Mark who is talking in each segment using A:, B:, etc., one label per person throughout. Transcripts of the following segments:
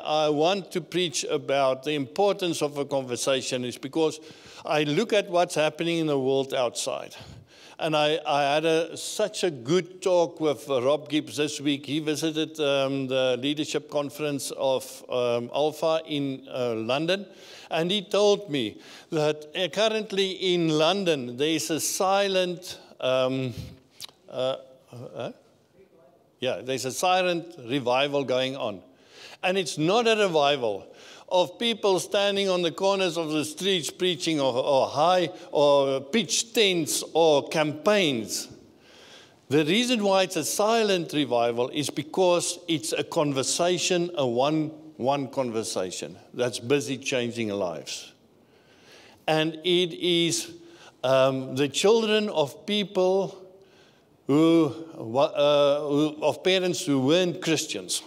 A: I want to preach about the importance of a conversation is because I look at what's happening in the world outside. And I had such a good talk with Rob Gibbs this week. He visited the leadership conference of Alpha in London. And he told me that currently in London, there is a silent, there's a silent revival going on. And it's not a revival of people standing on the corners of the streets preaching or high or pitch tents or campaigns. The reason why it's a silent revival is because it's a conversation, a one conversation that's busy changing lives. And it is the children of people of parents who weren't Christians.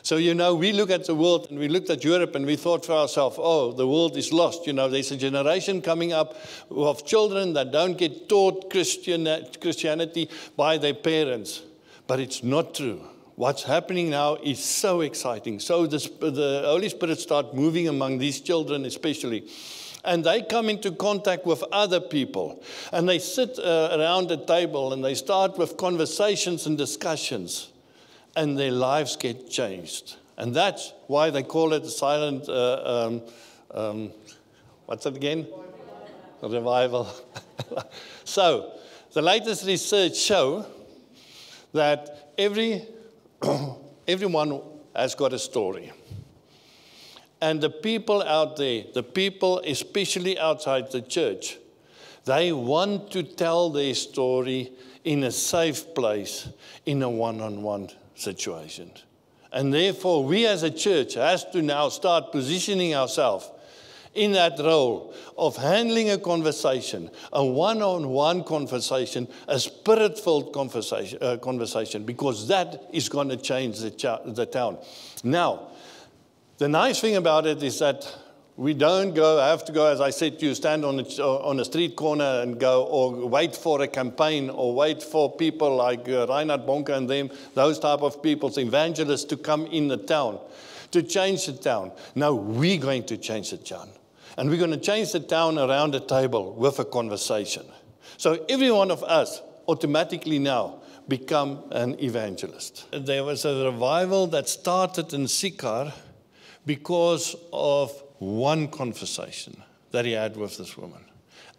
A: So, we look at the world and we looked at Europe and we thought for ourselves, oh, the world is lost. There's a generation coming up of children that don't get taught Christianity by their parents. But it's not true. What's happening now is so exciting. So the Holy Spirit starts moving among these children especially. And they come into contact with other people. And they sit around a table and they start with conversations and discussions. And their lives get changed. And that's why they call it a silent, what's it again? Revival. So, the latest research show that everyone has got a story. And the people out there, the people especially outside the church, they want to tell their story in a safe place, in a one-on-one situation. And therefore, we as a church has to now start positioning ourselves in that role of handling a conversation, a one-on-one conversation, a spirit-filled conversation, because that is going to change the town. Now, the nice thing about it is that we don't have to go, as I said to you, stand on a street corner and go, or wait for a campaign, or wait for people like Reinhard Bonke and them, those type of people, evangelists, to come in the town, to change the town. No, we're going to change the town. And we're going to change the town around a table with a conversation. So every one of us automatically now become an evangelist. There was a revival that started in Sychar because of one conversation that he had with this woman.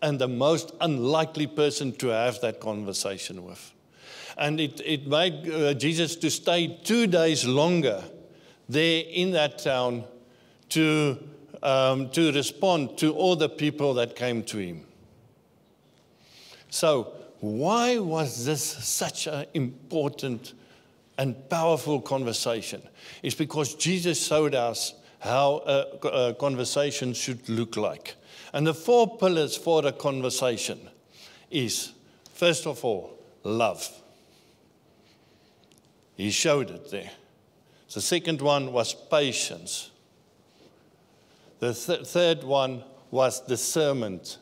A: And the most unlikely person to have that conversation with. And it made Jesus to stay 2 days longer there in that town to respond to all the people that came to him. So, why was this such an important and powerful conversation? It's because Jesus showed us how a conversation should look like. And the 4 pillars for a conversation is, first of all, love. He showed it there. The second one was patience. The third one was discernment.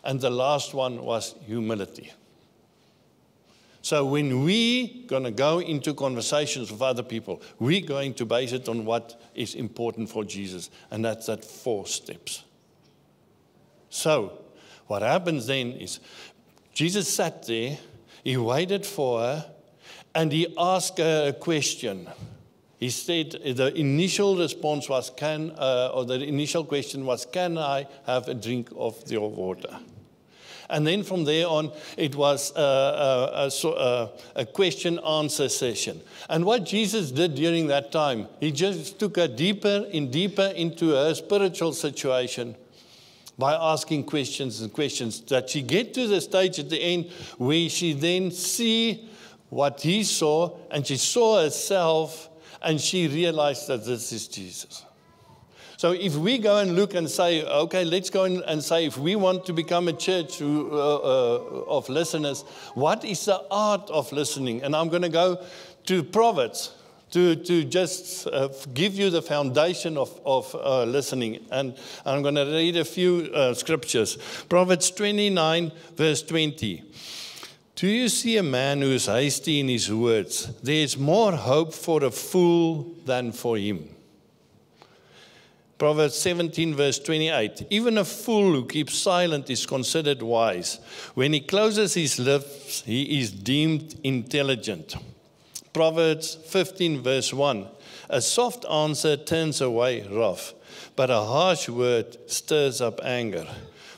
A: And the last one was humility. So when we're going to go into conversations with other people, we're going to base it on what is important for Jesus. And that's that 4 steps. So what happens then is Jesus sat there, he waited for her, and he asked her a question. He said the initial response was, the initial question was, can I have a drink of your water? And then from there on, it was a question-answer session. And what Jesus did during that time, he just took her deeper into her spiritual situation by asking questions and questions, that she get to the stage at the end where she then see what he saw, and she saw herself, and she realized that this is Jesus. So if we go and look and say, okay, let's go and say, if we want to become a church of listeners, what is the art of listening? And I'm going to go to Proverbs to just give you the foundation of listening. And I'm going to read a few scriptures. Proverbs 29, verse 20. Do you see a man who is hasty in his words? There is more hope for a fool than for him. Proverbs 17, verse 28. Even a fool who keeps silent is considered wise. When he closes his lips, he is deemed intelligent. Proverbs 15, verse 1. A soft answer turns away wrath, but a harsh word stirs up anger.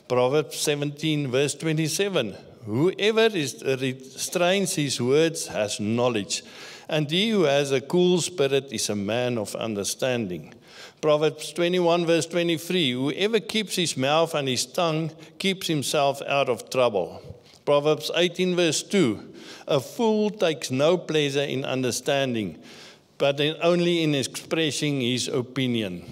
A: Proverbs 17, verse 27. Whoever restrains his words has knowledge, and he who has a cool spirit is a man of understanding. Proverbs 21, verse 23, whoever keeps his mouth and his tongue keeps himself out of trouble. Proverbs 18, verse 2, a fool takes no pleasure in understanding, but only in expressing his opinion.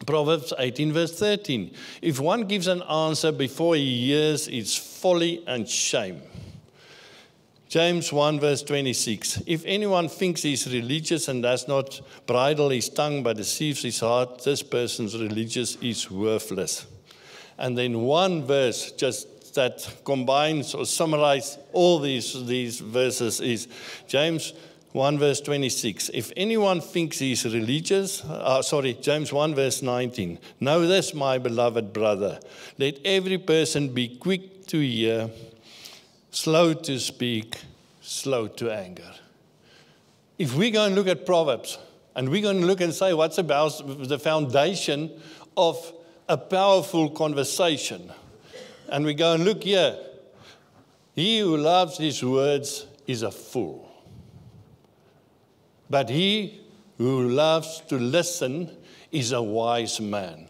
A: Proverbs 18, verse 13, if one gives an answer before he hears, it's folly and shame. James 1, verse 26. If anyone thinks he is religious and does not bridle his tongue but deceives his heart, this person's religious is worthless. And then one verse just that combines or summarizes all these verses is James 1, verse 26. If anyone thinks he is religious, James 1, verse 19. Know this, my beloved brother. Let every person be quick to hear, slow to speak, slow to anger. If we go and look at Proverbs, and we're going to look and say, what's about the foundation of a powerful conversation? And we go and look here. He who loves his words is a fool. But he who loves to listen is a wise man.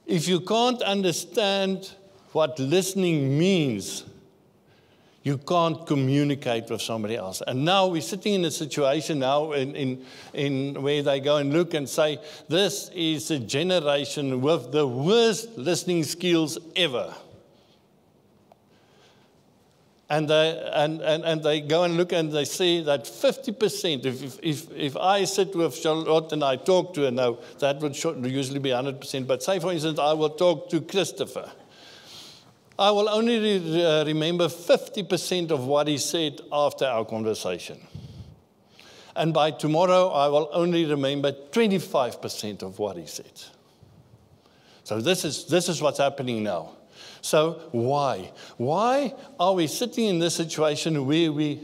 A: If you can't understand what listening means, you can't communicate with somebody else. And now we're sitting in a situation now in where they go and look and say, this is a generation with the worst listening skills ever. And they go and look and they see that 50%, if I sit with Charlotte and I talk to her, now that would usually be 100%, but say for instance I will talk to Christopher. I will only remember 50% of what he said after our conversation. And by tomorrow, I will only remember 25% of what he said. So this is what's happening now. So why? Why are we sitting in this situation where we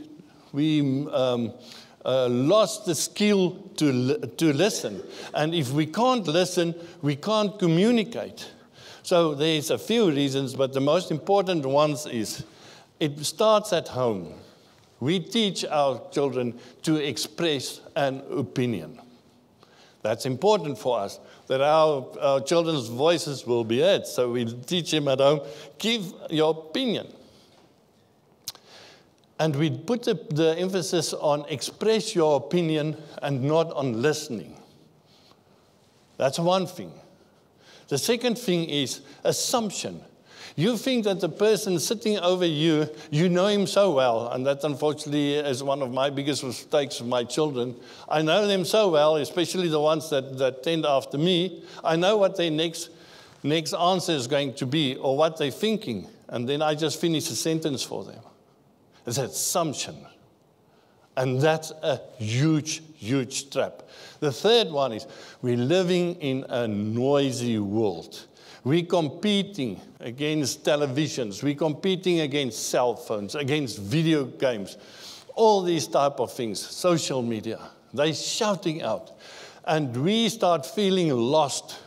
A: lost the skill to listen? And if we can't listen, we can't communicate. So there's a few reasons, but the most important ones is it starts at home. We teach our children to express an opinion. That's important for us, that our children's voices will be heard. So we teach them at home, give your opinion. And we put the emphasis on express your opinion and not on listening. That's one thing. The second thing is assumption. You think that the person sitting over you, you know him so well, and that unfortunately is one of my biggest mistakes with my children. I know them so well, especially the ones that tend after me. I know what their next answer is going to be or what they're thinking, and then I just finish a sentence for them. It's assumption. And that's a huge, huge trap. The third one is we're living in a noisy world. We're competing against televisions. We're competing against cell phones, against video games, all these type of things, social media. They're shouting out. And we start feeling lost.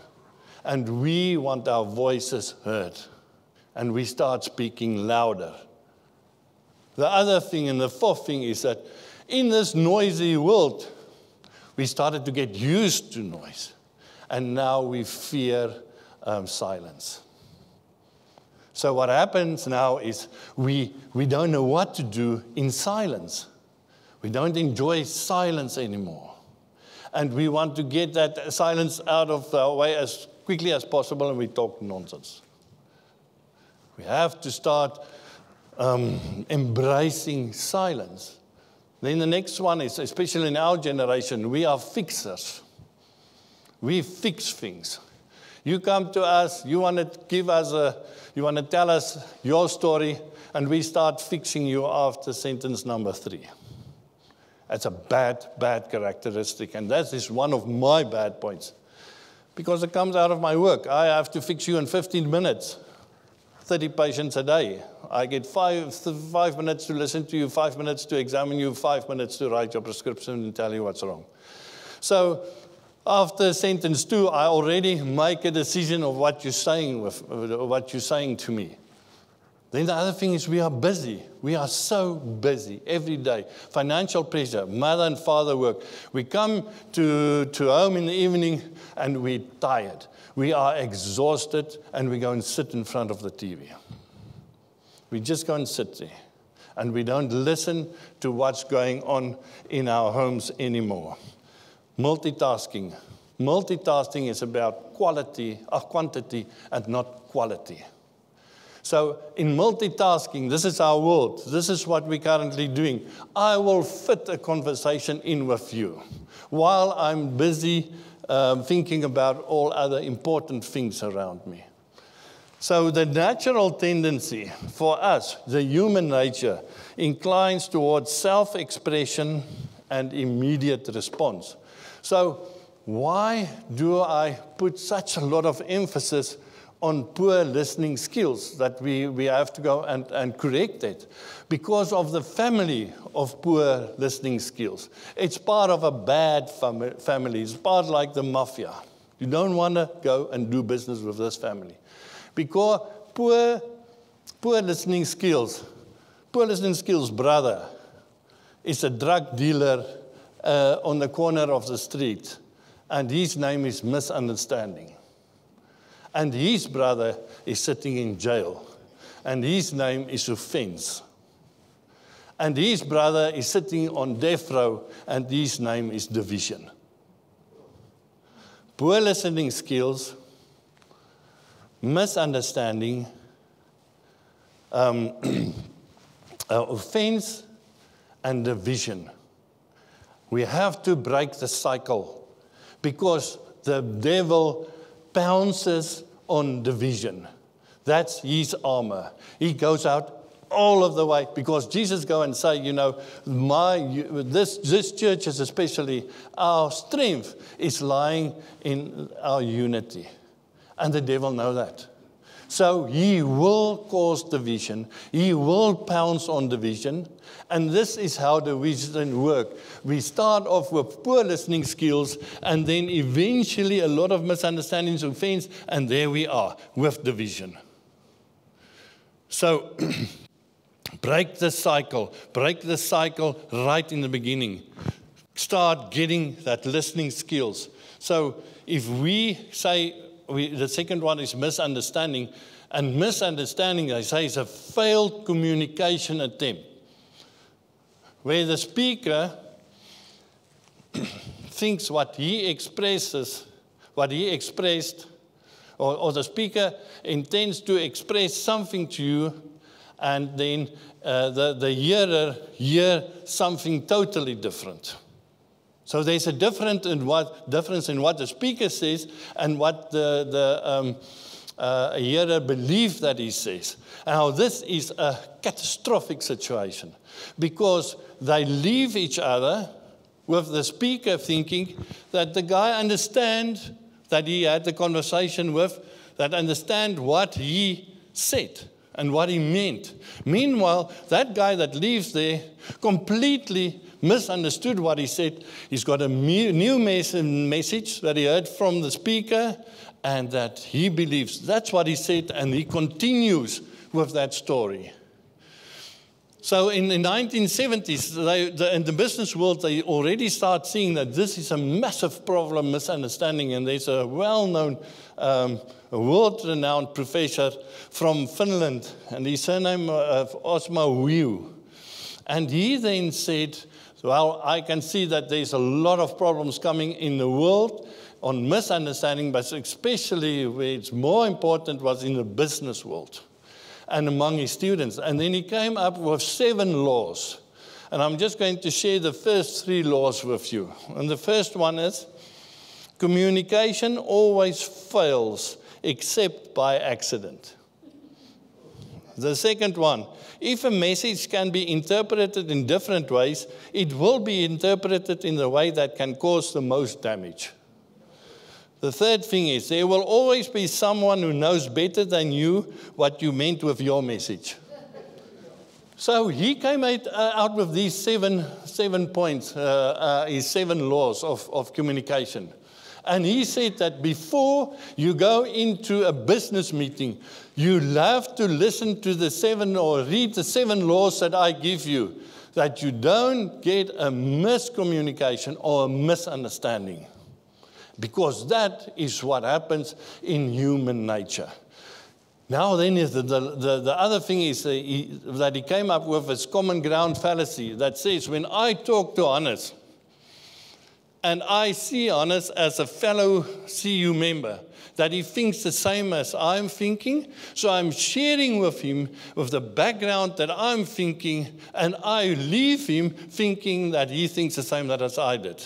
A: And we want our voices heard. And we start speaking louder. The other thing and the fourth thing is that in this noisy world, we started to get used to noise. And now we fear silence. So what happens now is we don't know what to do in silence. We don't enjoy silence anymore. And we want to get that silence out of our way as quickly as possible, and we talk nonsense. We have to start embracing silence. Then the next one is, especially in our generation, we are fixers. We fix things. You come to us, you want to tell us your story, and we start fixing you after sentence number 3. That's a bad characteristic, and that is one of my bad points. Because it comes out of my work. I have to fix you in 15 minutes, 30 patients a day. I get 5 minutes to listen to you, 5 minutes to examine you, 5 minutes to write your prescription and tell you what's wrong. So after sentence 2, I already make a decision of what you're saying to me. Then the other thing is we are busy. We are so busy every day. Financial pressure, mother and father work. We come to home in the evening and we're tired. We are exhausted and we go and sit in front of the TV. We just go and sit there. And we don't listen to what's going on in our homes anymore. Multitasking. Multitasking is about quantity and not quality. So in multitasking, this is our world. This is what we're currently doing. I will fit a conversation in with you while I'm busy thinking about all other important things around me. So the natural tendency for us, the human nature, inclines towards self-expression and immediate response. So why do I put such a lot of emphasis on poor listening skills that we have to go and correct it? Because of the family of poor listening skills. It's part of a bad family. It's part like the mafia. You don't want to go and do business with this family. Because poor listening skills brother is a drug dealer on the corner of the street. And his name is misunderstanding. And his brother is sitting in jail. And his name is offense. And his brother is sitting on death row. And his name is division. Poor listening skills, misunderstanding, offense, and division. We have to break the cycle. Because the devil pounces on division. That's his armor. He goes out all of the way. Because Jesus go and say, this church is especially, our strength is lying in our unity. And the devil knows that. So he will cause division. He will pounce on division. And this is how division works. We start off with poor listening skills, and then eventually a lot of misunderstandings, offense, and there we are with division. So break the cycle. Break the cycle right in the beginning. Start getting that listening skills. So if we say, the second one is misunderstanding. And misunderstanding, I say, is a failed communication attempt. Where the speaker thinks what he expressed, or the speaker intends to express something to you, and then the hearer hears something totally different. So there's a difference in what the speaker says and what the hearer believes that he says. Now, this is a catastrophic situation because they leave each other with the speaker thinking that the guy understands that he had the conversation with, that understand what he said and what he meant. Meanwhile, that guy that leaves there completely misunderstood what he said. He's got a new message that he heard from the speaker and that he believes that's what he said, and he continues with that story. So in the 1970s, in the business world, they already start seeing that this is a massive problem, misunderstanding, and there's a well-known, world-renowned professor from Finland, and his surname Osmo Wiu. And he then said, well, I can see that there's a lot of problems coming in the world on misunderstanding, but especially where it's more important was in the business world and among his students. And then he came up with 7 laws. And I'm just going to share the first 3 laws with you. And the first one is, communication always fails except by accident. The second one, if a message can be interpreted in different ways, it will be interpreted in the way that can cause the most damage. The third thing is, there will always be someone who knows better than you what you meant with your message. So he came out with these seven points, his 7 laws of communication. And he said that before you go into a business meeting, you have to listen to the 7 or read the 7 laws that I give you, that you don't get a miscommunication or a misunderstanding. Because that is what happens in human nature. Now then, the other thing is that he came up with this common ground fallacy that says, when I talk to Hannes, and I see Hannes as a fellow CU member, that he thinks the same as I'm thinking, so I'm sharing with him with the background that I'm thinking, and I leave him thinking that he thinks the same as I did.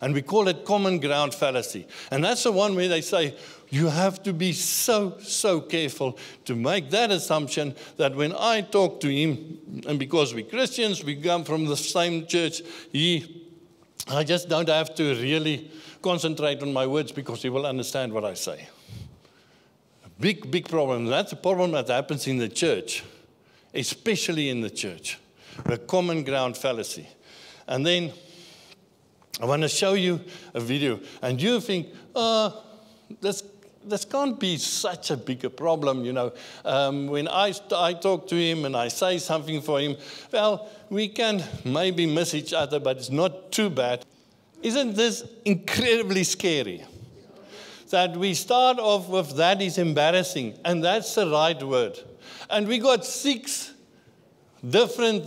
A: And we call it common ground fallacy. And that's the one where they say, you have to be so careful to make that assumption that when I talk to him, and because we're Christians, we come from the same church, I just don't have to really concentrate on my words because he will understand what I say. Big problem. That's a problem that happens in the church, especially in the church. The common ground fallacy. And then I want to show you a video. And you think, this can't be such a big a problem, you know. When I talk to him and I say something for him, well, we can maybe miss each other, but it's not too bad. Isn't this incredibly scary? That we start off with that is embarrassing, and that's the right word. And we got 6 different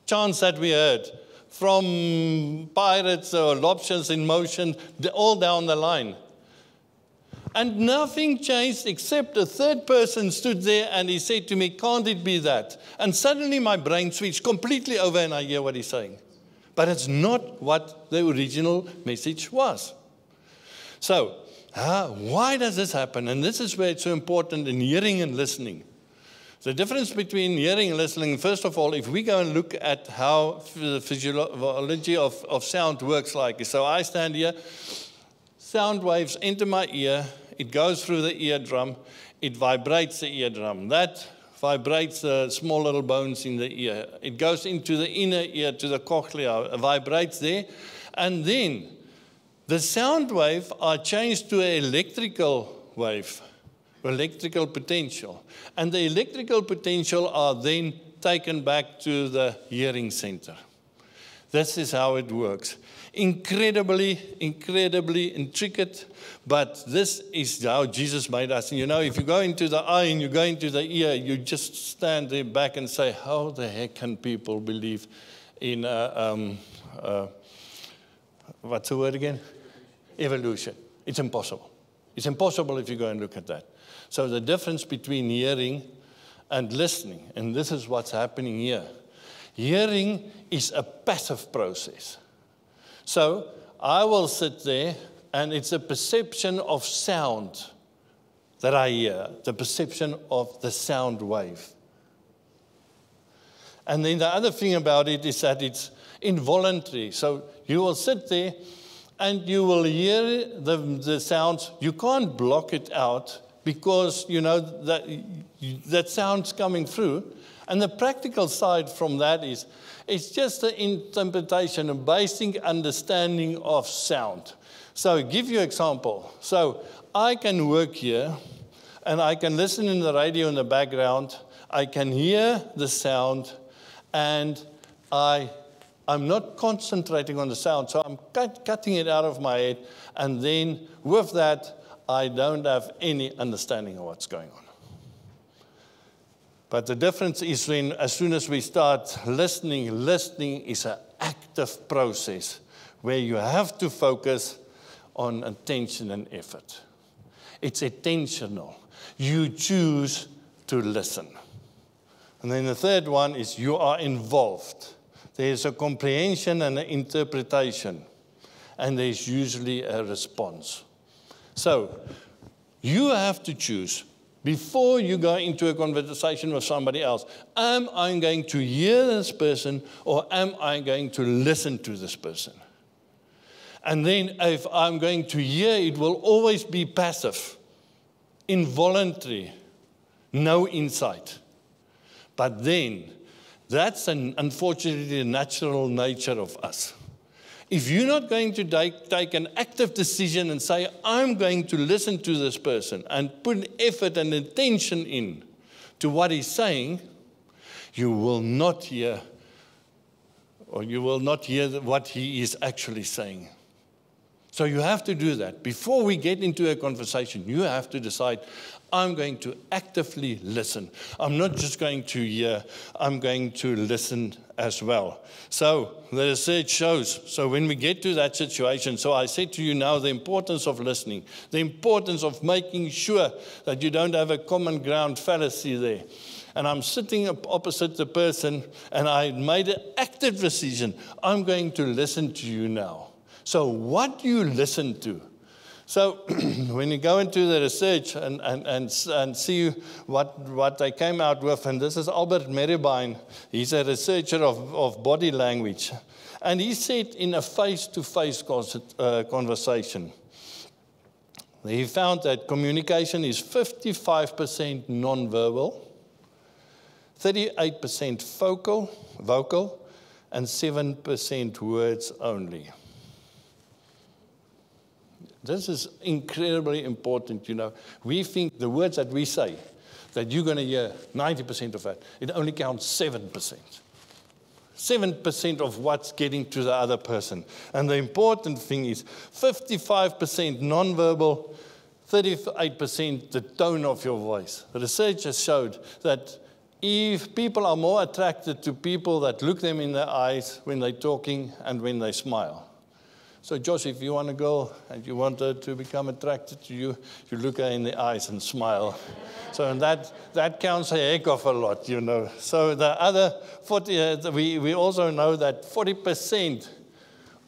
A: chants that we heard, from Pirates or Lobsters in Motion, all down the line. And nothing changed except a third person stood there and he said to me, can't it be that? And suddenly my brain switched completely over and I hear what he's saying. But it's not what the original message was. So, why does this happen? And this is where it's so important in hearing and listening. The difference between hearing and listening, first of all, if we go and look at how the physiology of sound works like. So I stand here, sound waves enter my ear, it goes through the eardrum, it vibrates the eardrum. That vibrates the small little bones in the ear. It goes into the inner ear to the cochlea, it vibrates there. And then the sound wave are changed to an electrical wave, electrical potential. And the electrical potential are then taken back to the hearing center. This is how it works. Incredibly intricate, but this is how Jesus made us. And you know, if you go into the eye and you go into the ear, you just stand there back and say, how the heck can people believe in, what's the word again? Evolution. It's impossible. It's impossible if you go and look at that. So the difference between hearing and listening, and this is what's happening here. Hearing is a passive process. So I will sit there, and it's a perception of sound that I hear, the perception of the sound wave. And then the other thing about it is that it's involuntary. So you will sit there, and you will hear the sounds. You can't block it out because, you know, that sound's coming through. And the practical side from that is, it's just the interpretation, a basic understanding of sound. So give you an example. So I can work here, and I can listen in the radio in the background. I can hear the sound, and I'm not concentrating on the sound, so I'm cutting it out of my head, and then with that, I don't have any understanding of what's going on. But the difference is when, as soon as we start listening is an active process where you have to focus on attention and effort. It's intentional. You choose to listen. And then the third one is you are involved. There's a comprehension and an interpretation, and there's usually a response. So you have to choose before you go into a conversation with somebody else. Am I going to hear this person, or am I going to listen to this person? And then if I'm going to hear, it will always be passive, involuntary, no insight. But then, that's unfortunately the natural nature of us. If you're not going to take an active decision and say, I'm going to listen to this person and put effort and attention in to what he's saying, you will not hear, or you will not hear what he is actually saying. So you have to do that. Before we get into a conversation, you have to decide, I'm going to actively listen. I'm not just going to hear, I'm going to listen as well. So the research shows, so when we get to that situation, so I said to you now the importance of listening, the importance of making sure that you don't have a common ground fallacy there. And I'm sitting opposite the person, and I made an active decision. I'm going to listen to you now. So what do you listen to? So when you go into the research and see what they came out with, and this is Albert Meribine, he's a researcher of body language, and he said in a face-to-face conversation, he found that communication is 55% non-verbal, 38% vocal, and 7% words only. This is incredibly important, you know. We think the words that we say, that you're going to hear 90% of that, it only counts 7%. 7% of what's getting to the other person. And the important thing is 55% nonverbal, 38% the tone of your voice. The research has showed that if people are more attracted to people that look them in the eyes when they're talking and when they smile. So, Josh, if you want a girl and you want her to become attracted to you, you look her in the eyes and smile. So, and that counts a heck of a lot, you know. So, the other 40, we also know that 40%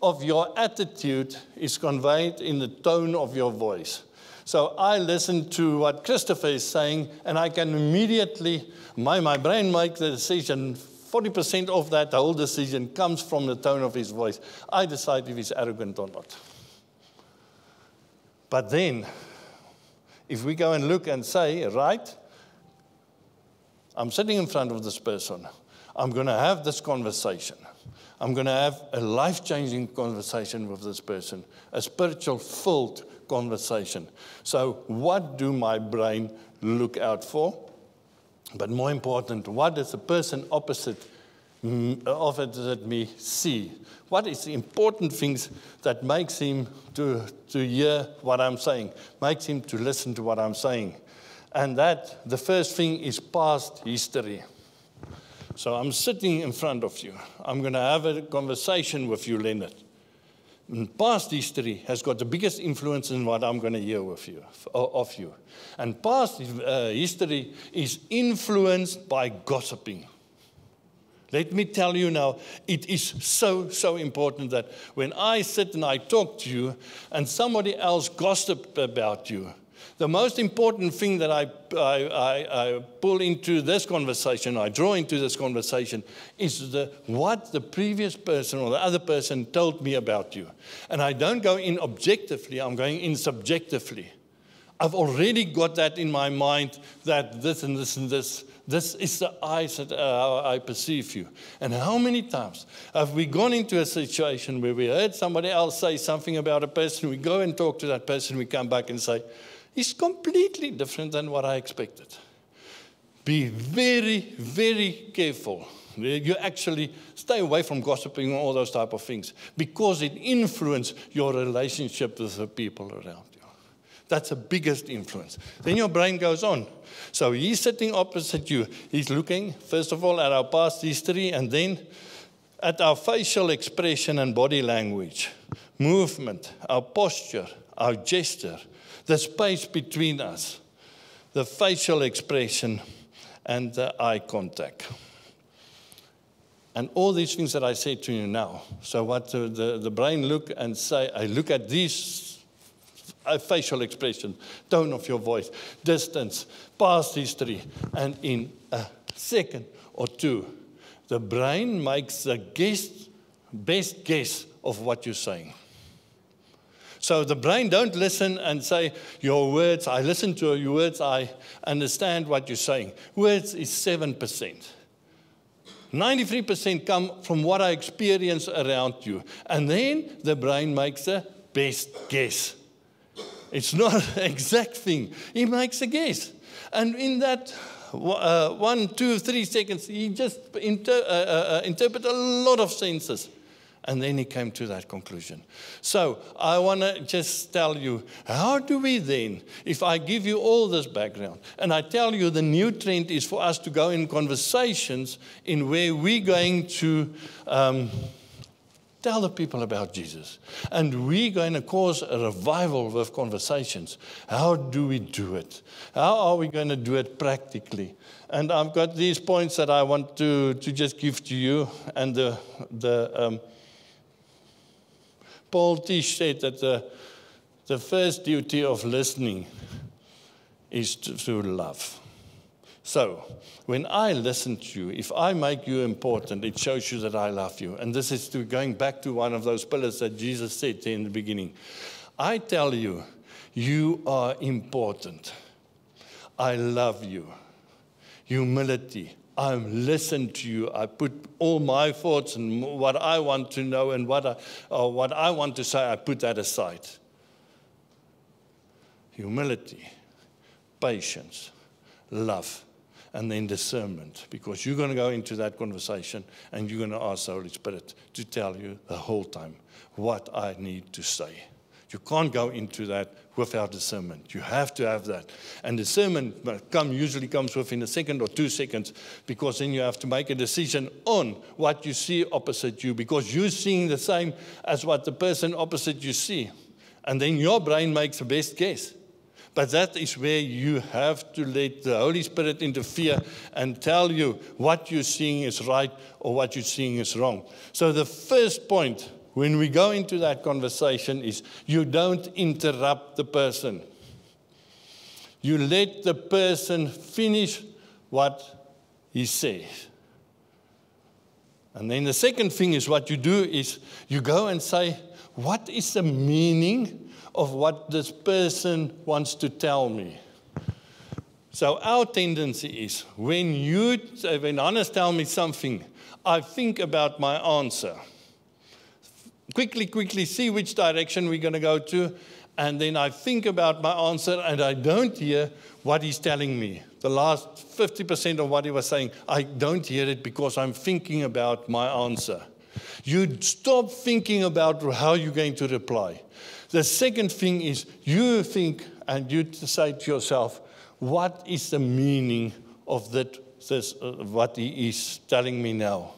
A: of your attitude is conveyed in the tone of your voice. So, I listen to what Christopher is saying, and I can immediately, my brain makes the decision. 40% of that whole decision comes from the tone of his voice. I decide if he's arrogant or not. But then, if we go and look and say, right, I'm sitting in front of this person. I'm going to have this conversation. I'm going to have a life-changing conversation with this person, a spiritual-filled conversation. So what do my brain look out for? But more important, what does the person opposite me see? What is the important things that makes him to hear what I'm saying, makes him to listen to what I'm saying? And that, the first thing is past history. So I'm sitting in front of you. I'm going to have a conversation with you, Leonard. And past history has got the biggest influence in what I'm going to hear of you. And past history is influenced by gossiping. Let me tell you now, it is so important that when I sit and I talk to you and somebody else gossip about you, the most important thing that I pull into this conversation, I draw into this conversation, is what the previous person or the other person told me about you. And I don't go in objectively, I'm going in subjectively. I've already got that in my mind, that this and this and this is the eyes that I perceive you. And how many times have we gone into a situation where we heard somebody else say something about a person, we go and talk to that person, we come back and say, it's completely different than what I expected. Be very, very careful. You actually stay away from gossiping and all those type of things because it influences your relationship with the people around you. That's the biggest influence. Then your brain goes on. So he's sitting opposite you. He's looking, first of all, at our past history and then at our facial expression and body language, movement, our posture, our gesture, the space between us, the facial expression, and the eye contact. And all these things that I say to you now. So what the brain look and say, I look at these facial expression, tone of your voice, distance, past history. And in a second or two, the brain makes the best guess of what you're saying. So the brain don't listen and say, your words, I listen to your words, I understand what you're saying. Words is 7%. 93% come from what I experience around you. And then the brain makes the best guess. It's not an exact thing. He makes a guess. And in that 1, 2, 3 seconds, he just interpret a lot of senses. And then he came to that conclusion. So I want to just tell you, how do we then, if I give you all this background, and I tell you the new trend is for us to go in conversations in where we're going to tell the people about Jesus. And we're going to cause a revival with conversations. How do we do it? How are we going to do it practically? And I've got these points that I want to just give to you. And Paul Tisch said that the first duty of listening is to love. So, when I listen to you, if I make you important, it shows you that I love you. And this is going back to one of those pillars that Jesus said in the beginning. I tell you, you are important. I love you. Humility. I listen to you. I put all my thoughts and what I want to know and what I want to say, I put that aside. Humility, patience, love, and then discernment. Because you're going to go into that conversation and you're going to ask the Holy Spirit to tell you the whole time what I need to say. You can't go into that without discernment. You have to have that. And discernment usually comes within a second or 2 seconds, because then you have to make a decision on what you see opposite you, because you're seeing the same as what the person opposite you see. And then your brain makes the best guess. But that is where you have to let the Holy Spirit interfere and tell you what you're seeing is right or what you're seeing is wrong. So the first point when we go into that conversation is you don't interrupt the person. You let the person finish what he says. And then the second thing is what you do is you go and say, what is the meaning of what this person wants to tell me? So our tendency is when Hannes tells me something, I think about my answer. Quickly see which direction we're going to go to, and then I think about my answer, and I don't hear what he's telling me. The last 50% of what he was saying, I don't hear it because I'm thinking about my answer. You stop thinking about how you're going to reply. The second thing is you think and you say to yourself, what is the meaning of what he is telling me now?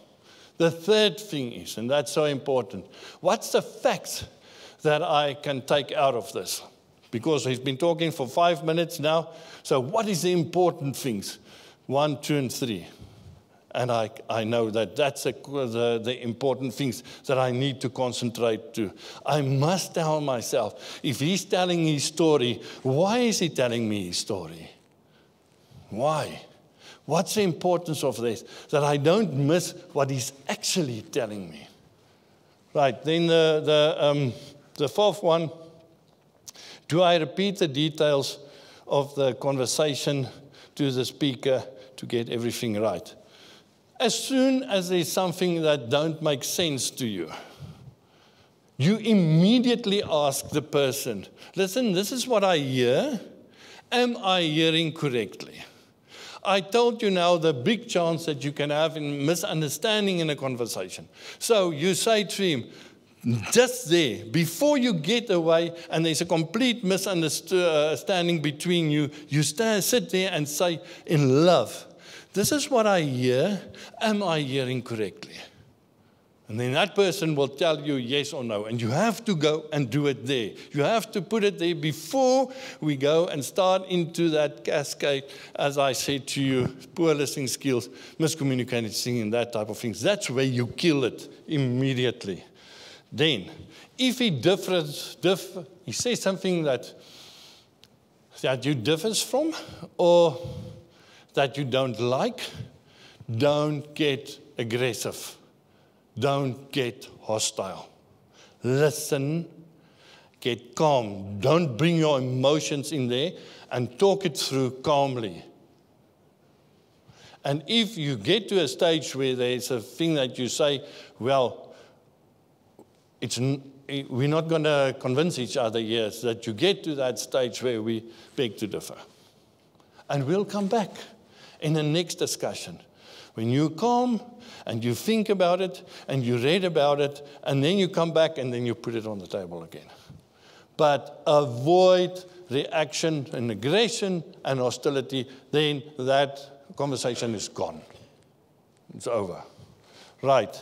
A: The third thing is, and that's so important, what's the facts that I can take out of this? Because he's been talking for 5 minutes now. So what is the important things? 1, 2, and 3. And I know that that's the important things that I need to concentrate to. I must tell myself, if he's telling his story, why is he telling me his story? Why? What's the importance of this? That I don't miss what he's actually telling me. Right, then the fourth one, do I repeat the details of the conversation to the speaker to get everything right? As soon as there's something that don't make sense to you, you immediately ask the person, listen, this is what I hear. Am I hearing correctly? I told you now the big chance that you can have in misunderstanding in a conversation. So you say to him, just there, before you get away and there's a complete misunderstanding between you, you sit there and say in love, this is what I hear. Am I hearing correctly? And then that person will tell you yes or no. And you have to go and do it there. You have to put it there before we go and start into that cascade, as I said to you, poor listening skills, miscommunicating, and that type of things. That's where you kill it immediately. Then, If he he says something that you differs from or that you don't like, don't get aggressive. Don't get hostile. Listen, get calm. Don't bring your emotions in there and talk it through calmly. And if you get to a stage where there's a thing that you say, well, we're not going to convince each other here, so that you get to that stage where we beg to differ. And we'll come back in the next discussion. When you're calm and you think about it and you read about it, and then you come back and then you put it on the table again. But avoid reaction and aggression and hostility, then that conversation is gone. It's over. Right.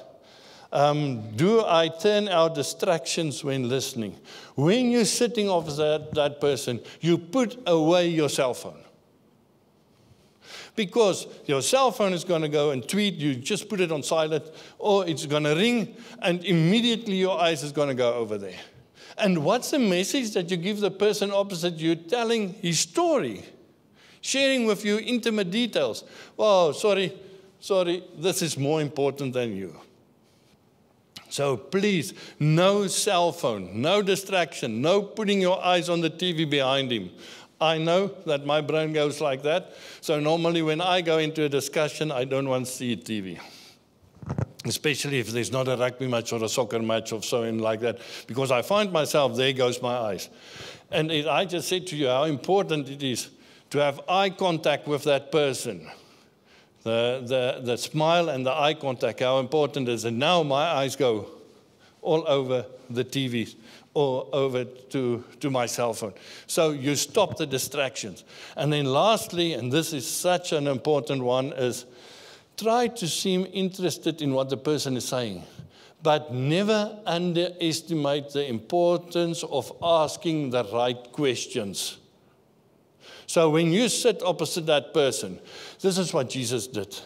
A: Do I turn out distractions when listening? When you're sitting opposite that person, you put away your cell phone. Because your cell phone is going to go and tweet, you just put it on silent, or it's going to ring, and immediately your eyes is going to go over there. And what's the message that you give the person opposite you? Telling his story, sharing with you intimate details. Oh, sorry, this is more important than you. So please, no cell phone, no distraction, no putting your eyes on the TV behind him. I know that my brain goes like that. So normally when I go into a discussion, I don't want to see TV. Especially if there's not a rugby match or a soccer match or something like that. Because I find myself, there goes my eyes. And I just said to you how important it is to have eye contact with that person. The smile and the eye contact, how important it is. And now my eyes go all over the TV or over to my cell phone. So you stop the distractions. And then lastly, and this is such an important one, is try to seem interested in what the person is saying. But never underestimate the importance of asking the right questions. So when you sit opposite that person, this is what Jesus did.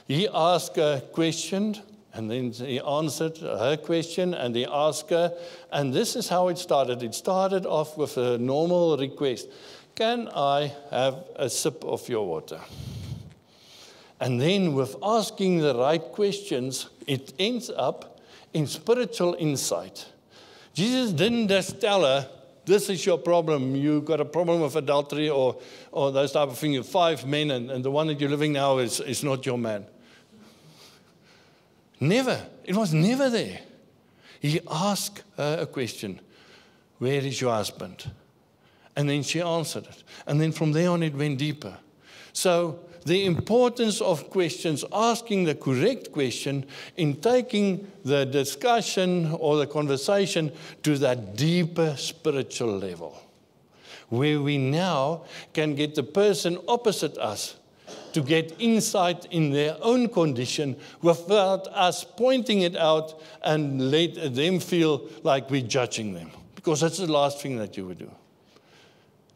A: He asked a question, and then he answered her question, and he asked her, and this is how it started. It started off with a normal request. Can I have a sip of your water? And then with asking the right questions, it ends up in spiritual insight. Jesus didn't just tell her, this is your problem. You've got a problem with adultery or those type of things. You have 5 men, and the one that you're living now is not your man. Never. It was never there. He asked her a question. Where is your husband? And then she answered it. And then from there on it went deeper. So the importance of questions, asking the correct question in taking the discussion or the conversation to that deeper spiritual level, where we now can get the person opposite us to get insight in their own condition without us pointing it out and let them feel like we're judging them. Because that's the last thing that you would do.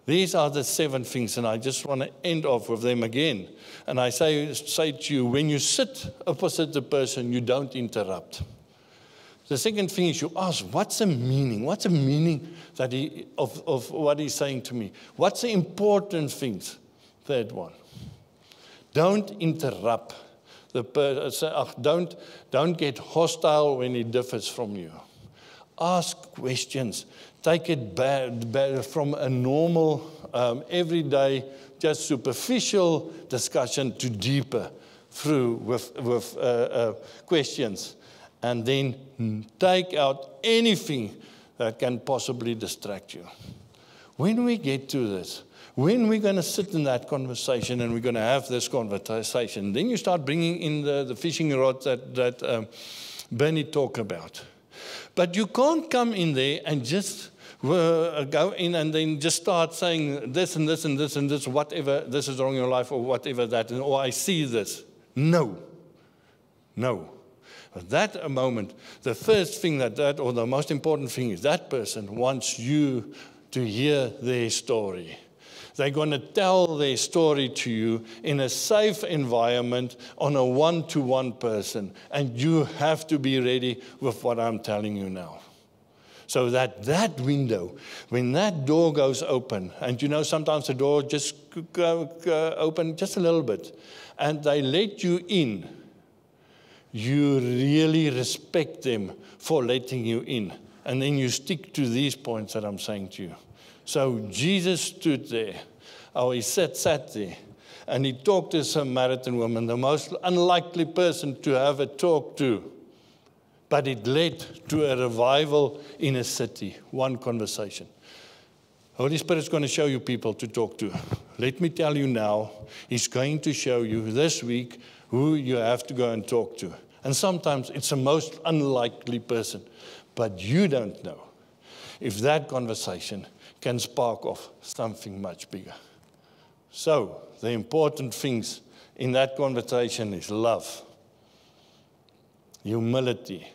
A: These are the 7 things, and I just want to end off with them again. And I say to you, when you sit opposite the person, you don't interrupt. The second thing is you ask, what's the meaning? What's the meaning that of what he's saying to me? What's the important things? Third one. Don't interrupt the person. Don't get hostile when he differs from you. Ask questions. Take it back from a normal, everyday, just superficial discussion to deeper through with questions. And then take out anything that can possibly distract you. When we get to this, when we're going to sit in that conversation and we're going to have this conversation, then you start bringing in the fishing rod that Bernie talked about. But you can't come in there and just go in and then just start saying this and this and this and this, whatever, this is wrong in your life or whatever that, or I see this. No. At that moment, the first thing or the most important thing is that person wants you to hear their story. They're going to tell their story to you in a safe environment on a one-to-one person. And you have to be ready with what I'm telling you now. So that window, when that door goes open, and you know sometimes the door just go open just a little bit, and they let you in, you really respect them for letting you in. And then you stick to these points that I'm saying to you. So Jesus stood there, or he sat there, and he talked to a Samaritan woman, the most unlikely person to have a talk to. But it led to a revival in a city, one conversation. Holy Spirit's going to show you people to talk to. Let me tell you now, he's going to show you this week who you have to go and talk to. And sometimes it's the most unlikely person, but you don't know if that conversation can spark off something much bigger. So, the important things in that conversation is love, humility,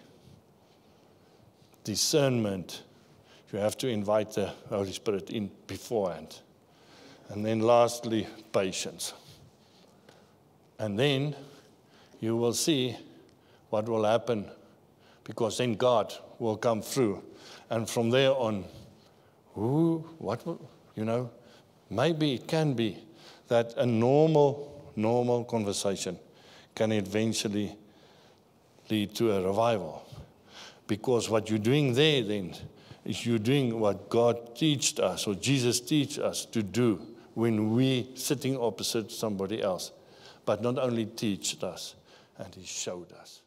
A: discernment. You have to invite the Holy Spirit in beforehand. And then lastly, patience. And then you will see what will happen, because then God will come through. And from there on, maybe it can be that a normal conversation can eventually lead to a revival. Because what you're doing there then is you're doing what God taught us, or Jesus teach us to do when we sitting opposite somebody else. But not only teach us, and he showed us.